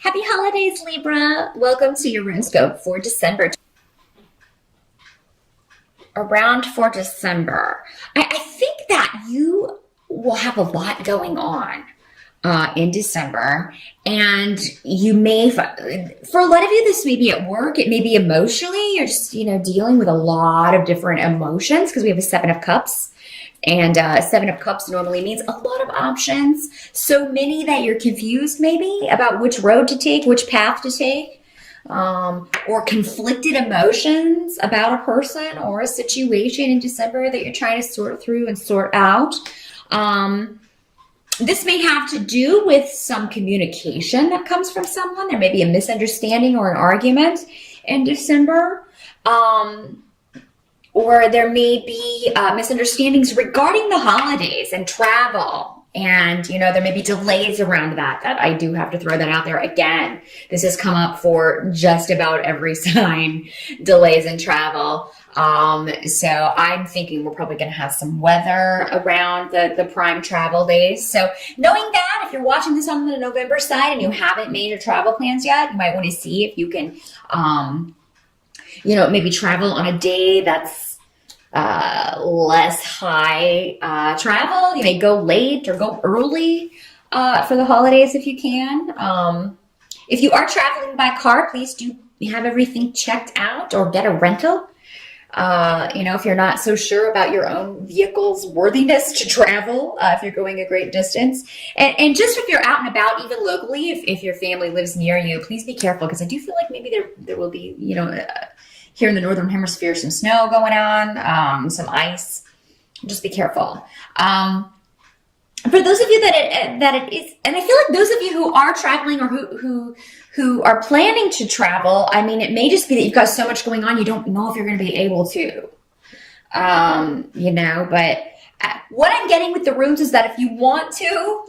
Happy holidays, Libra. Welcome to your RuneScope for December. Around for December. I think that you will have a lot going on in December. And you may, for a lot of you, this may be at work. It may be emotionally. You're just, dealing with a lot of different emotions because we have a Seven of Cups. And Seven of Cups normally means a lot of options. So many that you're confused maybe about which road to take, which path to take, or conflicted emotions about a person or a situation in December that you're trying to sort through and sort out. This may have to do with some communication that comes from someone. There may be a misunderstanding or an argument in December. Or there may be misunderstandings regarding the holidays and travel. And, there may be delays around that. I do have to throw that out there again. This has come up for just about every sign, delays in travel. So I'm thinking we're probably going to have some weather around the prime travel days. So knowing that, if you're watching this on the November side and you haven't made your travel plans yet, you might want to see if you can, maybe travel on a day that's less high travel. You may go late or go early for the holidays if you can. If you are traveling by car, please do have everything checked out or get a rental. If you're not so sure about your own vehicle's worthiness to travel, if you're going a great distance. And just if you're out and about, even locally, if your family lives near you, please be careful because I do feel like maybe there will be, here in the Northern Hemisphere, some snow going on, some ice. Just be careful. For those of you that it is, and I feel like those of you who are traveling or who are planning to travel, I mean, it may just be that you've got so much going on, you don't know if you're going to be able to, but what I'm getting with the runes is that if you want to,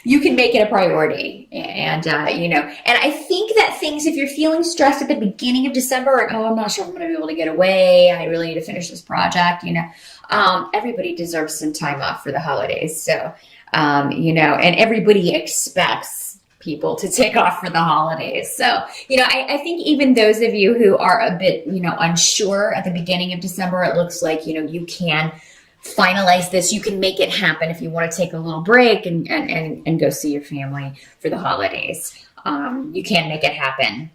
you can make it a priority. And, and I think that things, if you're feeling stressed at the beginning of December, and, I'm not sure if I'm going to be able to get away, I really need to finish this project, everybody deserves some time off for the holidays. So, and everybody expects people to take off for the holidays. So, I think even those of you who are a bit, unsure at the beginning of December, it looks like, you can finalize this. You can make it happen if you want to take a little break and go see your family for the holidays. You can make it happen.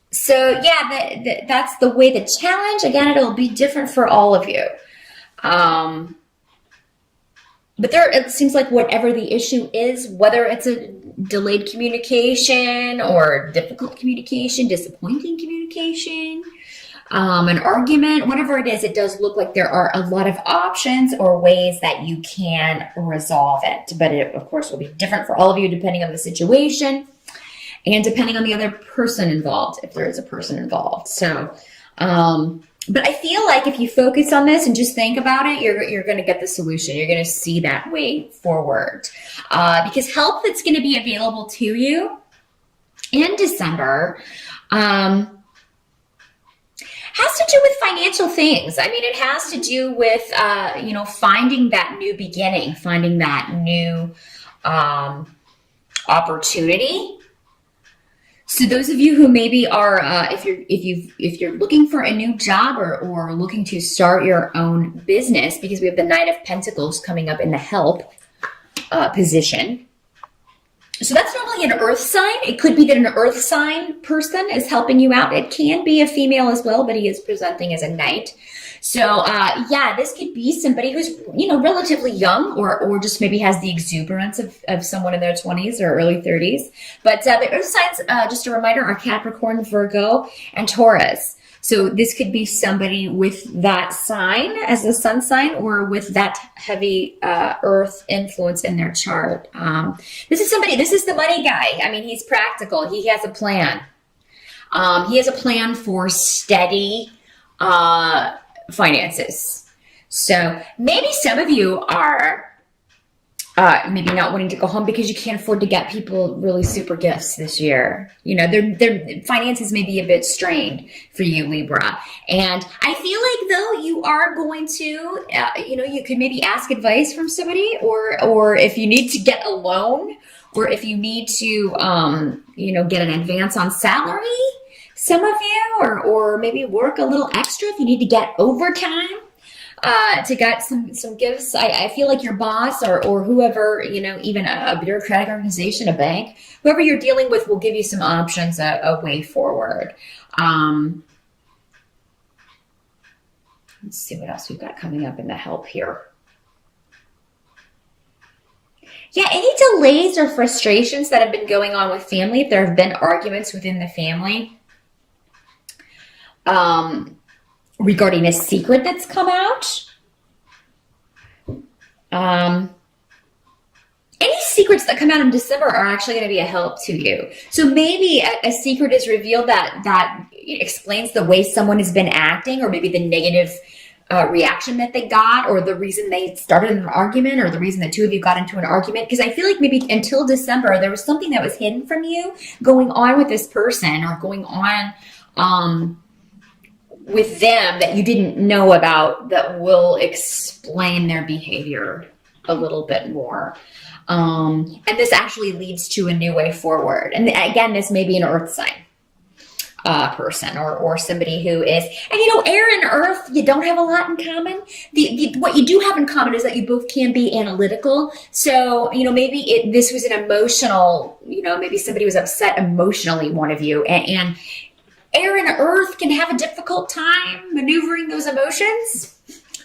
So yeah, that's the way the challenge. Again, it'll be different for all of you. But it seems like whatever the issue is, whether it's a delayed communication or difficult communication, disappointing communication, an argument, whatever it is, it does look like there are a lot of options or ways that you can resolve it. But it, of course, will be different for all of you depending on the situation and depending on the other person involved, if there is a person involved. So, but I feel like if you focus on this and just think about it, you're going to get the solution. You're going to see that way forward. Because help that's going to be available to you in December, has to do with financial things. I mean, it has to do with, finding that new beginning, finding that new opportunity. So those of you who maybe are, if you're looking for a new job or looking to start your own business, because we have the Knight of Pentacles coming up in the help position. So that's normally an earth sign. It could be that an earth sign person is helping you out. It can be a female as well, but he is presenting as a knight. So, this could be somebody who's, relatively young or just maybe has the exuberance of someone in their 20s or early 30s. But the earth signs, just a reminder, are Capricorn, Virgo, and Taurus. So this could be somebody with that sign as the sun sign or with that heavy earth influence in their chart. This is the money guy. I mean, he's practical. He has a plan. He has a plan for steady finances. So maybe some of you are maybe not wanting to go home because you can't afford to get people really super gifts this year. Their finances may be a bit strained for you, Libra. And I feel like though you are going to, you could maybe ask advice from somebody or if you need to get a loan or if you need to, get an advance on salary, some of you, or maybe work a little extra if you need to get overtime. To get some gifts. I feel like your boss or whoever, even a bureaucratic organization, a bank, whoever you're dealing with will give you some options, a way forward. Let's see what else we've got coming up in the help here. Yeah, any delays or frustrations that have been going on with family, if there have been arguments within the family, regarding a secret that's come out. Any secrets that come out in December are actually going to be a help to you. So maybe a secret is revealed that explains the way someone has been acting, or maybe the negative reaction that they got, or the reason they started an argument, or the reason the two of you got into an argument. Because I feel like maybe until December, there was something that was hidden from you going on with this person, or going on with them that you didn't know about, that will explain their behavior a little bit more. And this actually leads to a new way forward. And again, this may be an earth sign person, or somebody who is, and air and earth, you don't have a lot in common. What you do have in common is that you both can be analytical. So, maybe this was an emotional, maybe somebody was upset emotionally, one of you, and air and earth can have a difficult time maneuvering those emotions.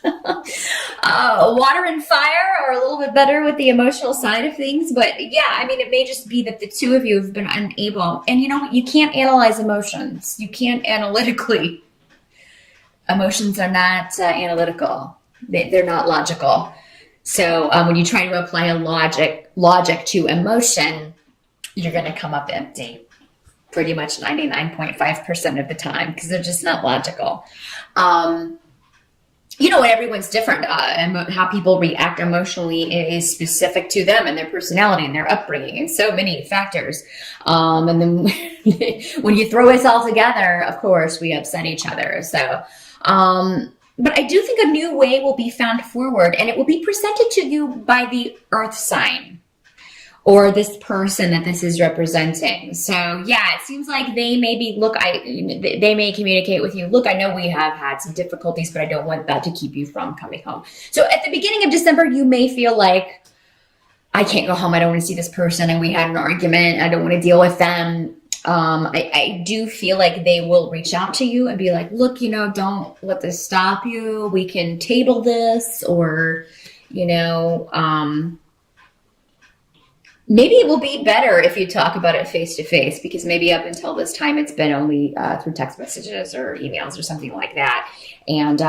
Water and fire are a little bit better with the emotional side of things. But yeah, it may just be that the two of you have been unable. And you know what? You can't analyze emotions. You can't analytically. Emotions are not analytical. They're not logical. So when you try to apply a logic to emotion, you're going to come up empty. Pretty much 99.5% of the time, because they're just not logical. Everyone's different. And how people react emotionally is specific to them and their personality and their upbringing and so many factors. And then when you throw us all together, of course, we upset each other. So, but I do think a new way will be found forward, and it will be presented to you by the earth sign, or this person that this is representing. So yeah, it seems like they maybe they may communicate with you. Look, I know we have had some difficulties, but I don't want that to keep you from coming home. So at the beginning of December, you may feel like, I can't go home. I don't want to see this person, and we had an argument. I don't want to deal with them. I do feel like they will reach out to you and be like, look, don't let this stop you. We can table this, or, maybe it will be better if you talk about it face to face, because maybe up until this time it's been only through text messages or emails or something like that. And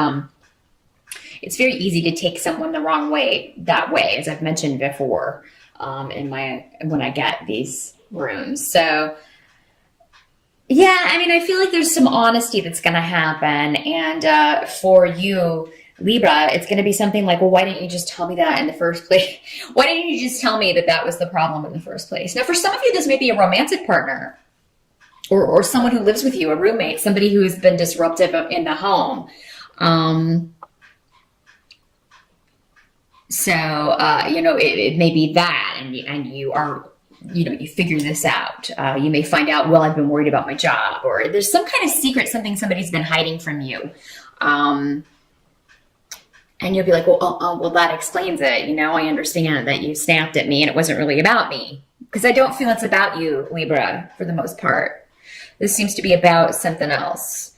it's very easy to take someone the wrong way that way, as I've mentioned before when I get these runes. So yeah, I feel like there's some honesty that's going to happen. And for you, Libra, it's going to be something like, well, why didn't you just tell me that in the first place? Why didn't you just tell me that was the problem in the first place? Now, for some of you, this may be a romantic partner, or someone who lives with you, a roommate, somebody who has been disruptive in the home. It may be that, and you are, you figure this out. You may find out, well, I've been worried about my job, or there's some kind of secret, somebody's been hiding from you. And you'll be like, well, that explains it. I understand that you snapped at me and it wasn't really about me. Because I don't feel it's about you, Libra, for the most part. This seems to be about something else.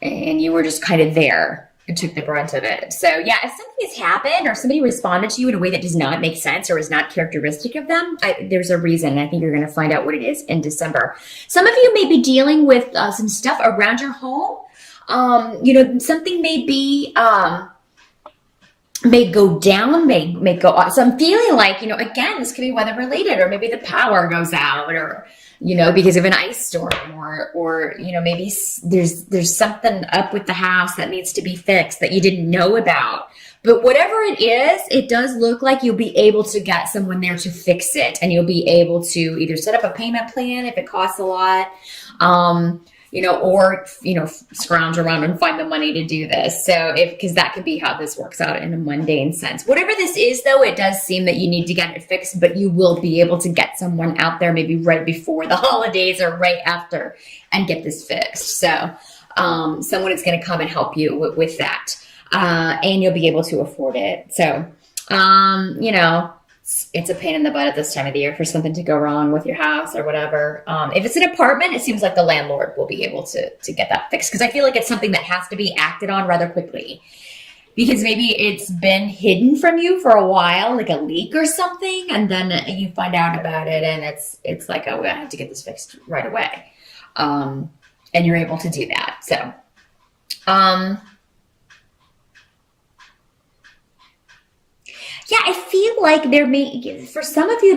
And you were just kind of there and took the brunt of it. So yeah, if something has happened, or somebody responded to you in a way that does not make sense or is not characteristic of them, there's a reason. I think you're going to find out what it is in December. Some of you may be dealing with some stuff around your home. Something may be... may go down, may go up. So I'm feeling like, again, this could be weather related, or maybe the power goes out, or, because of an ice storm, or maybe there's something up with the house that needs to be fixed that you didn't know about. But whatever it is, it does look like you'll be able to get someone there to fix it, and you'll be able to either set up a payment plan if it costs a lot. or, scrounge around and find the money to do this. So because that could be how this works out in a mundane sense. Whatever this is, though, it does seem that you need to get it fixed, but you will be able to get someone out there maybe right before the holidays or right after and get this fixed. So someone is going to come and help you with that. And you'll be able to afford it. So, it's a pain in the butt at this time of the year for something to go wrong with your house or whatever. If it's an apartment, it seems like the landlord will be able to get that fixed, because I feel like it's something that has to be acted on rather quickly, because maybe it's been hidden from you for a while, like a leak or something, and then you find out about it, and it's like, oh, I have to get this fixed right away, and you're able to do that. So, yeah, I feel like for some of you,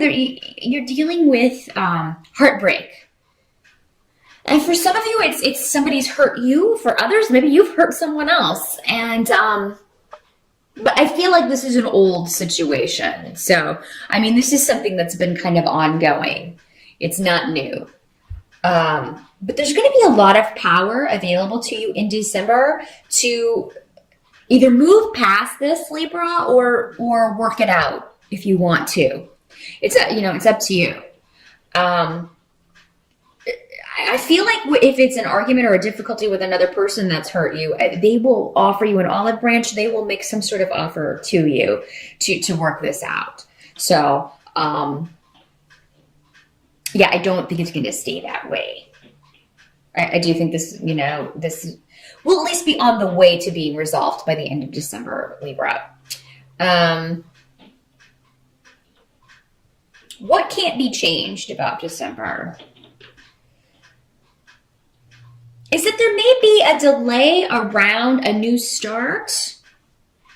you're dealing with heartbreak. And for some of you, it's somebody's hurt you. For others, maybe you've hurt someone else. And, but I feel like this is an old situation. So, this is something that's been kind of ongoing. It's not new. But there's going to be a lot of power available to you in December to either move past this, Libra, or work it out if you want to. It's up to you. I feel like if it's an argument or a difficulty with another person that's hurt you, they will offer you an olive branch. They will make some sort of offer to you to work this out. So, I don't think it's going to stay that way. I do think this will at least be on the way to being resolved by the end of December, Libra. What can't be changed about December is that there may be a delay around a new start,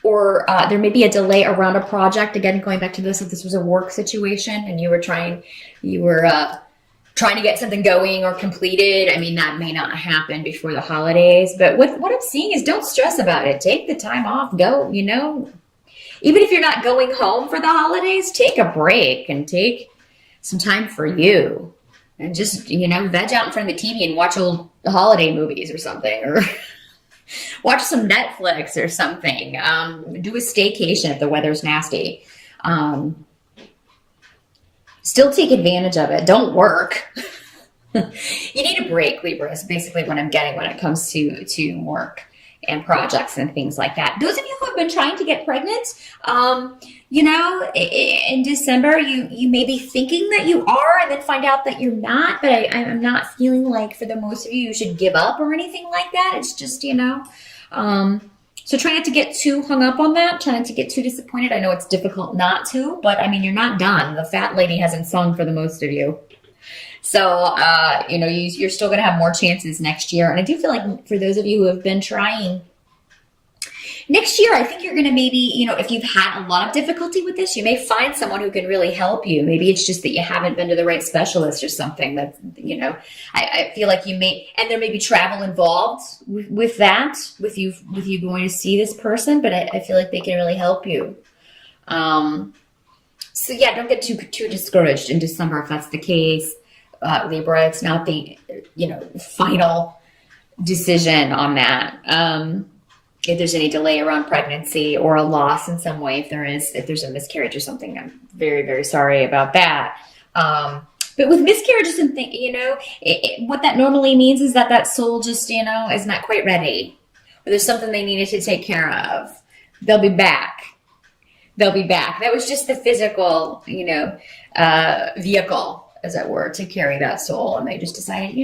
or there may be a delay around a project. Again, going back to this, if this was a work situation and you were trying to get something going or completed, that may not happen before the holidays. But what I'm seeing is, don't stress about it. Take the time off. Go, even if you're not going home for the holidays, take a break and take some time for you. And just, veg out in front of the TV and watch old holiday movies or something. Or watch some Netflix or something. Do a staycation if the weather's nasty. Still take advantage of it. Don't work. You need a break, Libra, is basically what I'm getting when it comes to work and projects and things like that. Those of you who have been trying to get pregnant, in December, you may be thinking that you are and then find out that you're not. But I'm not feeling like, for the most of you, you should give up or anything like that. It's just, so try not to get too hung up on that. Try not to get too disappointed. I know it's difficult not to, but you're not done. The fat lady hasn't sung for the most of you. So, you're still going to have more chances next year. And I do feel like for those of you who have been trying next year, I think you're going to maybe, if you've had a lot of difficulty with this, you may find someone who can really help you. Maybe it's just that you haven't been to the right specialist or something. That, I feel like you may, and there may be travel involved with that, with you going to see this person, but I feel like they can really help you. So yeah, don't get too discouraged in December if that's the case. Libra, it's not the, final decision on that. If there's any delay around pregnancy or a loss in some way, if there's a miscarriage or something, I'm very, very sorry about that. But with miscarriages and things, what that normally means is that soul just, is not quite ready, or there's something they needed to take care of. They'll be back. That was just the physical, vehicle, as it were, to carry that soul. And they just decided,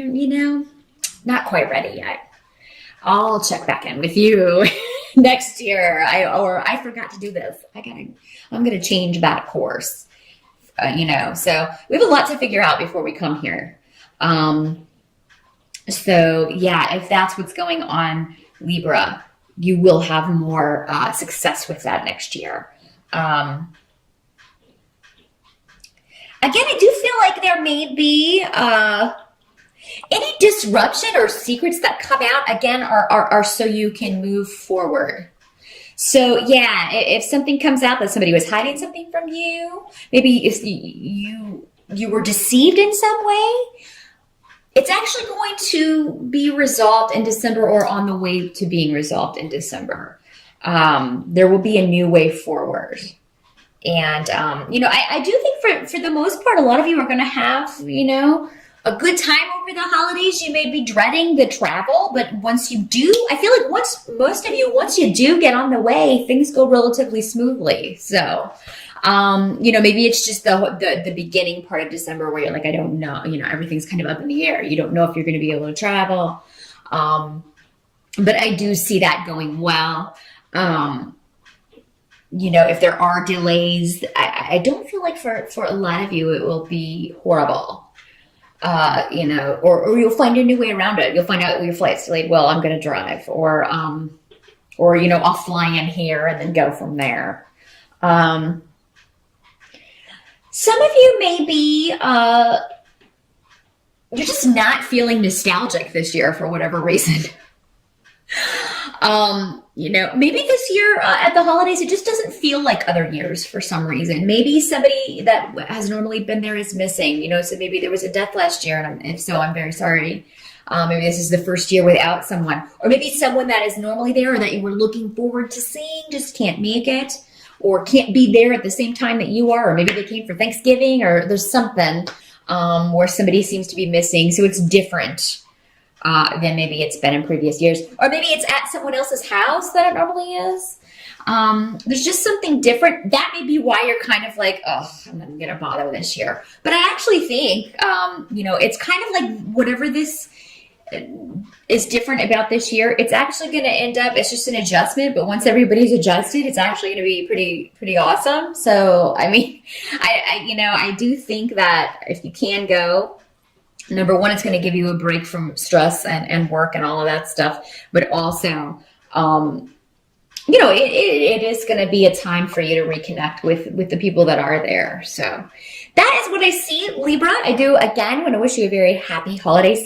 not quite ready yet. I'll check back in with you next year. I forgot to do this. I'm going to change that course. So we have a lot to figure out before we come here. So yeah, if that's what's going on, Libra, you will have more success with that next year. Again, I do feel like there may be any disruption or secrets that come out, again, are so you can move forward. So yeah, if something comes out that somebody was hiding something from you, maybe if you were deceived in some way, It's actually going to be resolved in December or on the way to being resolved in December. There will be a new way forward. And, I do think for the most part, a lot of you are going to have, a good time over the holidays. You may be dreading the travel, but once you do, I feel like once you do get on the way, things go relatively smoothly. So, maybe it's just the beginning part of December where you're like, I don't know, everything's kind of up in the air. You don't know if you're going to be able to travel. But I do see that going well. If there are delays, I don't feel like for a lot of you, it will be horrible. Or you'll find a new way around it. You'll find out your flight's delayed. Well, I'm going to drive, or I'll fly in here and then go from there. Some of you may be, you're just not feeling nostalgic this year for whatever reason. Maybe this year at the holidays, it just doesn't feel like other years for some reason. Maybe somebody that has normally been there is missing, so maybe there was a death last year, and if so, I'm very sorry. Maybe this is the first year without someone, or maybe someone that is normally there or that you were looking forward to seeing just can't make it, or can't be there at the same time that you are, or maybe they came for Thanksgiving, or there's something where somebody seems to be missing, so it's different than maybe it's been in previous years. Or maybe it's at someone else's house that it normally is. There's just something different. That may be why you're kind of like, oh, I'm not going to bother this year. But I actually think, it's kind of like whatever this is different about this year, it's actually going to end up, it's just an adjustment. But once everybody's adjusted, it's actually going to be pretty awesome. So, I mean, I do think that if you can go, number one, it's going to give you a break from stress and work and all of that stuff. But also, it is going to be a time for you to reconnect with the people that are there. So that is what I see, Libra. I do, again, want to wish you a very happy holiday season.